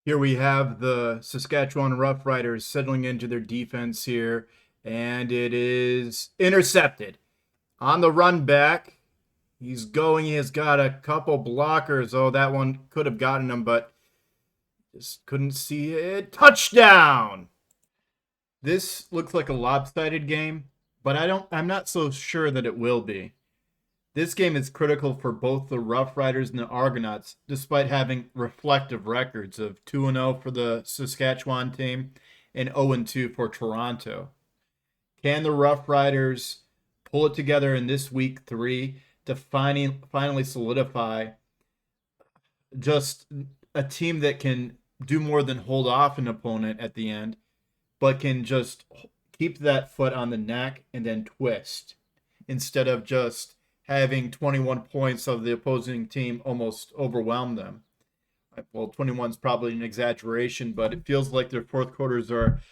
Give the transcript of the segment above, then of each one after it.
Here we have the Saskatchewan Roughriders settling into their defense here, and it is intercepted. On the run back, he's going. He has got a couple blockers. Oh, that one could have gotten him, but just couldn't see it. Touchdown! This looks like a lopsided game, but I'm not so sure that it will be. This game is critical for both the Rough Riders and the Argonauts, despite having reflective records of 2-0 for the Saskatchewan team and 0-2 for Toronto. Can the Rough Riders pull it together in this week 3 to finally solidify just a team that can do more than hold off an opponent at the end, but can just keep that foot on the neck and then twist instead of just having 21 points of the opposing team almost overwhelm them. Well, 21 is probably an exaggeration, but it feels like their fourth quarters are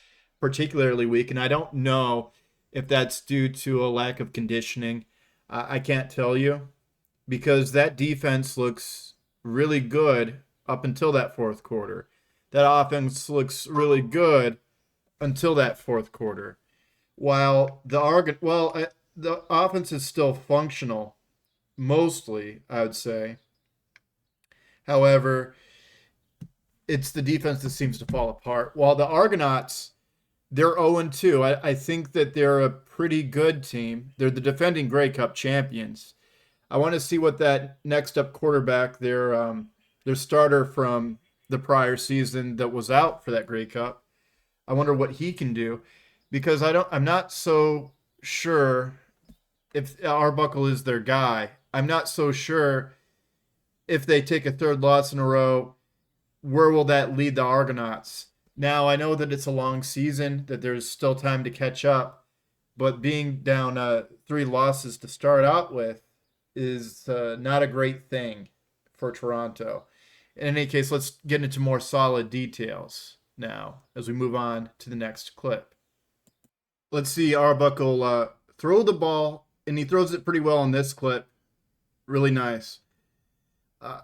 particularly weak. And I don't know if that's due to a lack of conditioning. I can't tell you because that defense looks really good up until that fourth quarter. That offense looks really good until that fourth quarter. While the offense is still functional, mostly, I would say. However, it's the defense that seems to fall apart. While the Argonauts, they're 0-2. I think that they're a pretty good team. They're the defending Grey Cup champions. I want to see what that next up quarterback, their starter from the prior season that was out for that Grey Cup. I wonder what he can do because I'm not so sure if Arbuckle is their guy. I'm not so sure if they take a third loss in a row, where will that lead the Argonauts? Now, I know that it's a long season, that there's still time to catch up, but being down 3 losses to start out with is not a great thing for Toronto. In any case, let's get into more solid details now as we move on to the next clip. Let's see Arbuckle throw the ball, and he throws it pretty well in this clip. Really nice. Uh,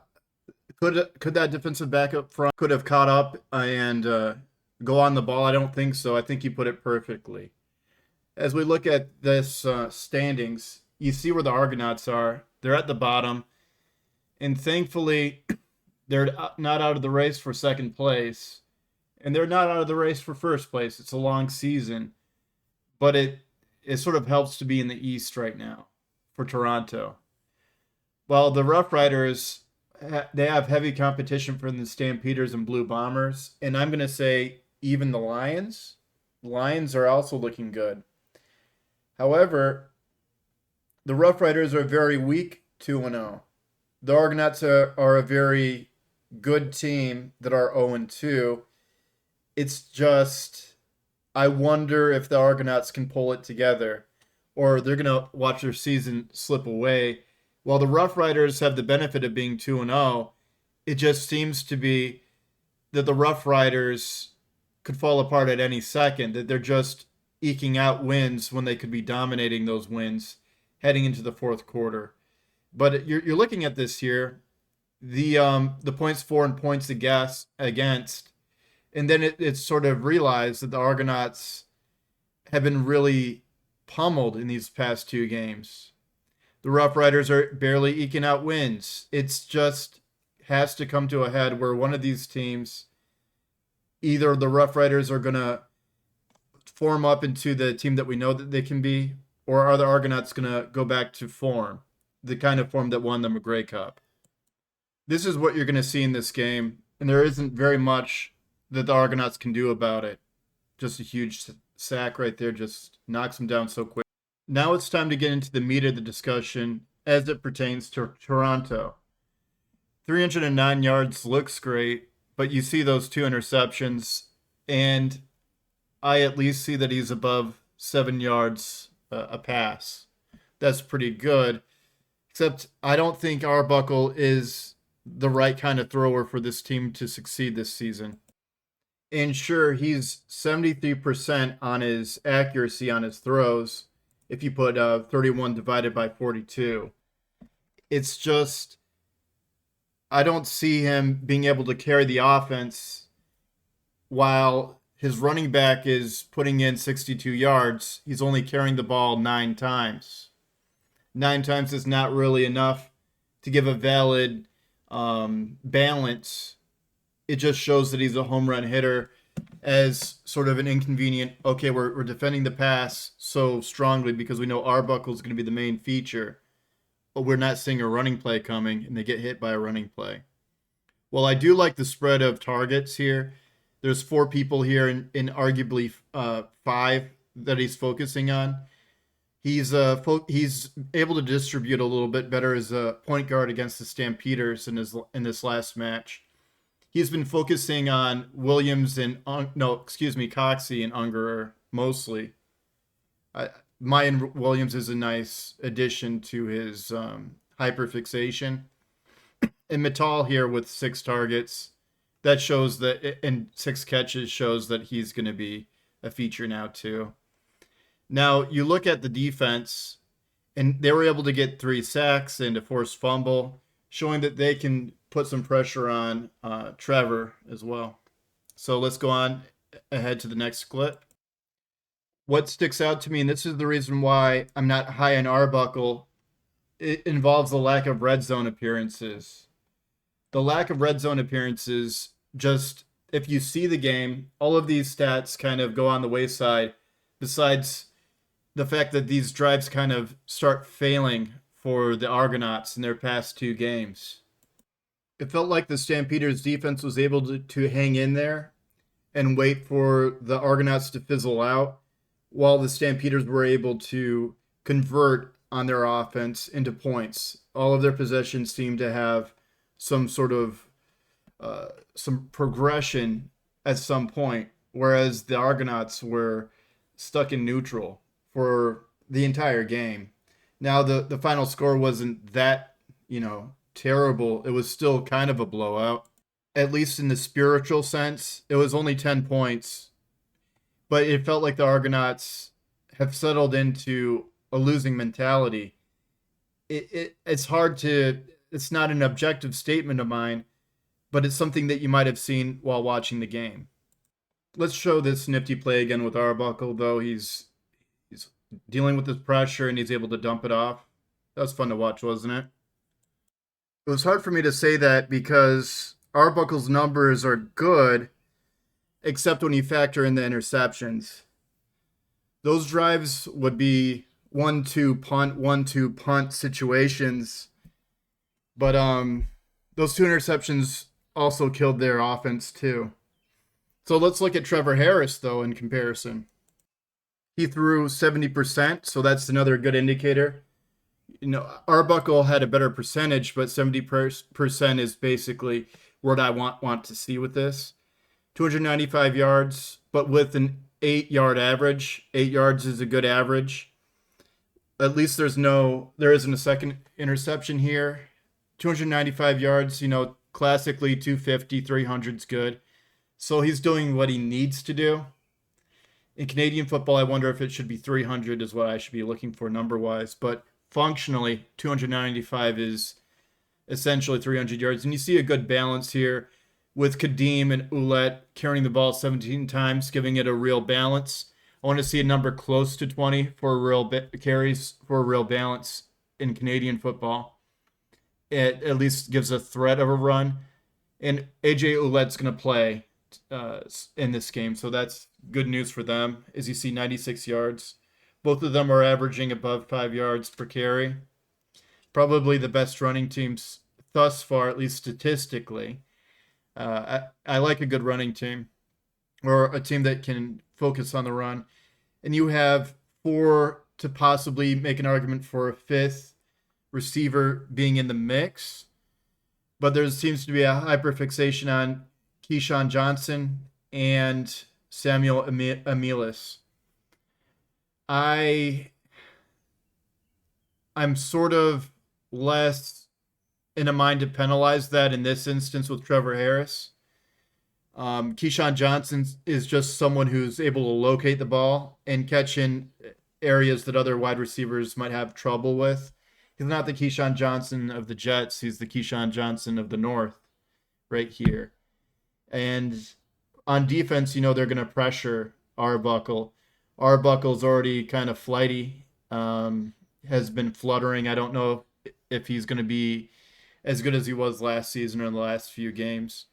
could that defensive back up front could have caught up and go on the ball? I don't think so. I think he put it perfectly. As we look at this standings, you see where the Argonauts are. They're at the bottom, and thankfully, they're not out of the race for second place, and they're not out of the race for first place. It's a long season, but it sort of helps to be in the East right now for Toronto. Well, the Rough Riders, they have heavy competition from the Stampeders and Blue Bombers, and I'm going to say even the Lions. The Lions are also looking good. However, the Rough Riders are very weak 2-0. The Argonauts are a very good team that are 0-2. It's just, I wonder if the Argonauts can pull it together, or they're going to watch their season slip away. While the Rough Riders have the benefit of being 2-0, it just seems to be that the Rough Riders could fall apart at any second, that they're just eking out wins when they could be dominating those wins heading into the fourth quarter. But you're looking at this here, the points for and points against, and then it's sort of realized that the Argonauts have been really pummeled in these past 2 games. The Rough Riders are barely eking out wins. It's just has to come to a head where one of these teams, either the Rough Riders are going to form up into the team that we know that they can be, or are the Argonauts going to go back to form, the kind of form that won them a Grey Cup? This is what you're going to see in this game, and there isn't very much that the Argonauts can do about it. Just a huge sack right there, just knocks them down so quick. Now it's time to get into the meat of the discussion as it pertains to Toronto. 309 yards looks great, but you see those 2 interceptions, and I at least see that he's above 7 yards a pass. That's pretty good, except I don't think Arbuckle is the right kind of thrower for this team to succeed this season. And sure, he's 73% on his accuracy on his throws, if you put 31 divided by 42. It's just, I don't see him being able to carry the offense while his running back is putting in 62 yards, he's only carrying the ball 9 times. 9 times is not really enough to give a valid balance. It just shows that he's a home run hitter as sort of an inconvenient, okay, we're defending the pass so strongly because we know Arbuckle is going to be the main feature, but we're not seeing a running play coming, and they get hit by a running play. Well, I do like the spread of targets here. There's 4 people here in arguably 5 that he's focusing on. He's able to distribute a little bit better as a point guard against the Stampeders in this last match. He's been focusing on Williams and Coxie and Ungerer mostly. Mayan Williams is a nice addition to his hyperfixation. And Mittal here with 6 targets, that shows that, and 6 catches shows that he's going to be a feature now too. Now you look at the defense, and they were able to get 3 sacks and a forced fumble, showing that they can put some pressure on Trevor as well. So let's go on ahead to the next clip. What sticks out to me, and this is the reason why I'm not high on Arbuckle, it involves the lack of red zone appearances. The lack of red zone appearances, just if you see the game, all of these stats kind of go on the wayside, besides the fact that these drives kind of start failing for the Argonauts in their past 2 games. It felt like the Stampeders defense was able to hang in there and wait for the Argonauts to fizzle out, while the Stampeders were able to convert on their offense into points. All of their possessions seemed to have some sort of some progression at some point, whereas the Argonauts were stuck in neutral for the entire game. Now the final score wasn't that, terrible. It was still kind of a blowout, at least in the spiritual sense. It was only 10 points, but it felt like the Argonauts have settled into a losing mentality. It's hard to, it's not an objective statement of mine, but it's something that you might have seen while watching the game. Let's show this nifty play again with Arbuckle, though he's dealing with this pressure and he's able to dump it off. That was fun to watch, wasn't it? It was hard for me to say that because Arbuckle's numbers are good, except when you factor in the interceptions. Those drives would be 1-2 punt, 1-2 punt situations, but those 2 interceptions also killed their offense too. So let's look at Trevor Harris, though, in comparison. He threw 70%, so that's another good indicator. Arbuckle had a better percentage, but 70% is basically what I want to see with this. 295 yards, but with an 8-yard average. 8 yards is a good average. At least there isn't a second interception here. 295 yards, classically 250, 300 is good. So he's doing what he needs to do. In Canadian football, I wonder if it should be 300 is what I should be looking for number-wise. But functionally, 295 is essentially 300 yards. And you see a good balance here with Kadeem and Ouellette carrying the ball 17 times, giving it a real balance. I want to see a number close to 20 for real carries for a real balance in Canadian football. It at least gives a threat of a run. And AJ Ouellette's going to play in this game, so that's good news for them. As you see, 96 yards. Both of them are averaging above 5 yards per carry. Probably the best running teams thus far, at least statistically. I like a good running team, or a team that can focus on the run. And you have 4 to possibly make an argument for a 5th receiver being in the mix. But there seems to be a hyperfixation on Keyshawn Johnson and Samuel Amilis. I'm sort of less in a mind to penalize that in this instance with Trevor Harris. Keyshawn Johnson is just someone who's able to locate the ball and catch in areas that other wide receivers might have trouble with. He's not the Keyshawn Johnson of the Jets. He's the Keyshawn Johnson of the North right here. And on defense, they're going to pressure Arbuckle. Arbuckle's already kind of flighty, has been fluttering. I don't know if he's going to be as good as he was last season or in the last few games.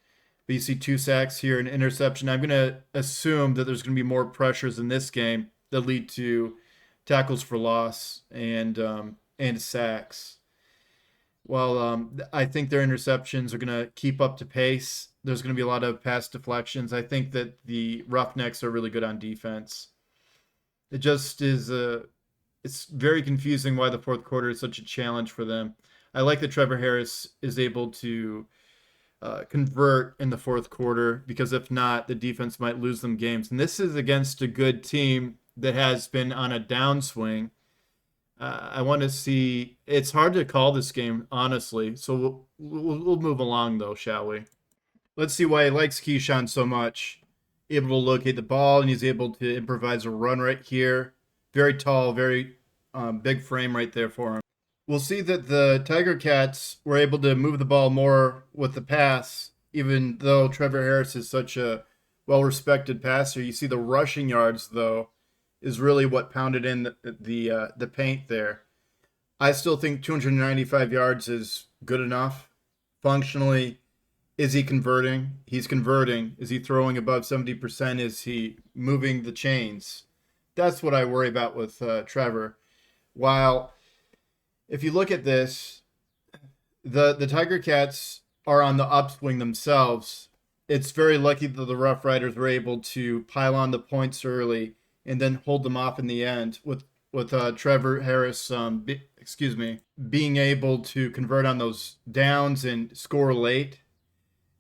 But you see 2 sacks here, an interception. I'm going to assume that there's going to be more pressures in this game that lead to tackles for loss and sacks. Well, I think their interceptions are going to keep up to pace. There's going to be a lot of pass deflections. I think that the Roughnecks are really good on defense. It just is it's very confusing why the fourth quarter is such a challenge for them. I like that Trevor Harris is able to convert in the fourth quarter because if not, the defense might lose them games. And this is against a good team that has been on a downswing. I want to see. It's hard to call this game, honestly. So we'll move along, though, shall we? Let's see why he likes Keyshawn so much. Able to locate the ball, and he's able to improvise a run right here. Very tall, very big frame right there for him. We'll see that the Tiger Cats were able to move the ball more with the pass, even though Trevor Harris is such a well-respected passer. You see the rushing yards, though, is really what pounded in the paint there. I still think 295 yards is good enough. Functionally, is he converting? He's converting. Is he throwing above 70%? Is he moving the chains? That's what I worry about with Trevor. While if you look at this, the Tiger Cats are on the upswing themselves. It's very lucky that the Rough Riders were able to pile on the points early and then hold them off in the end with Trevor Harris, being able to convert on those downs and score late.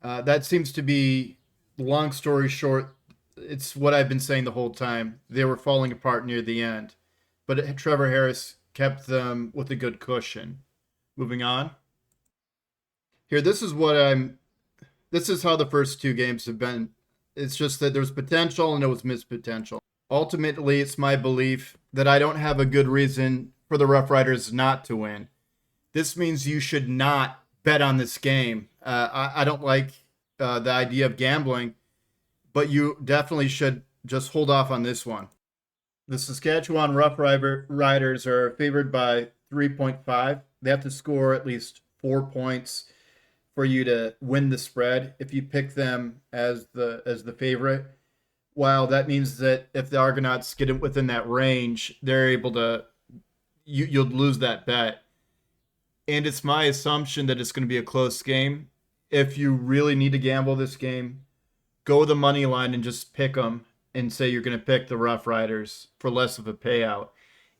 That seems to be, long story short, it's what I've been saying the whole time. They were falling apart near the end, but Trevor Harris kept them with a good cushion. Moving on. Here, this is how the first 2 games have been. It's just that there's potential and there was missed potential. Ultimately, it's my belief that I don't have a good reason for the Rough Riders not to win. This means you should not bet on this game. I don't like the idea of gambling, but you definitely should just hold off on this one. The Saskatchewan Riders are favored by 3.5. They have to score at least 4 points for you to win the spread if you pick them as the favorite. While that means that if the Argonauts get within that range, they're able to you'll lose that bet. And it's my assumption that it's going to be a close game. If you really need to gamble this game, go the money line and just pick them and say you're going to pick the Rough Riders for less of a payout.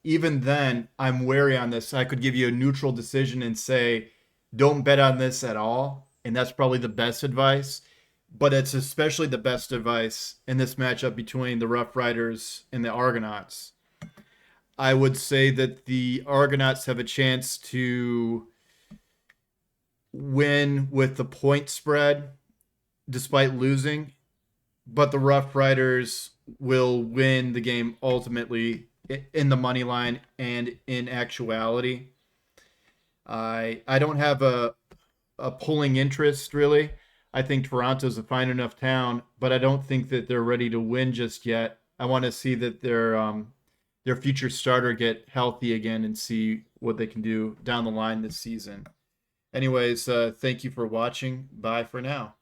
Even then, I'm wary on this. I could give you a neutral decision and say, don't bet on this at all. And that's probably the best advice. But it's especially the best advice in this matchup between the Rough Riders and the Argonauts. I would say that the Argonauts have a chance to win with the point spread despite losing, but the Rough Riders will win the game ultimately in the money line and in actuality. I don't have a pulling interest really. I think Toronto's a fine enough town, but I don't think that they're ready to win just yet. I want to see that their future starter get healthy again and see what they can do down the line this season. Anyways, thank you for watching. Bye for now.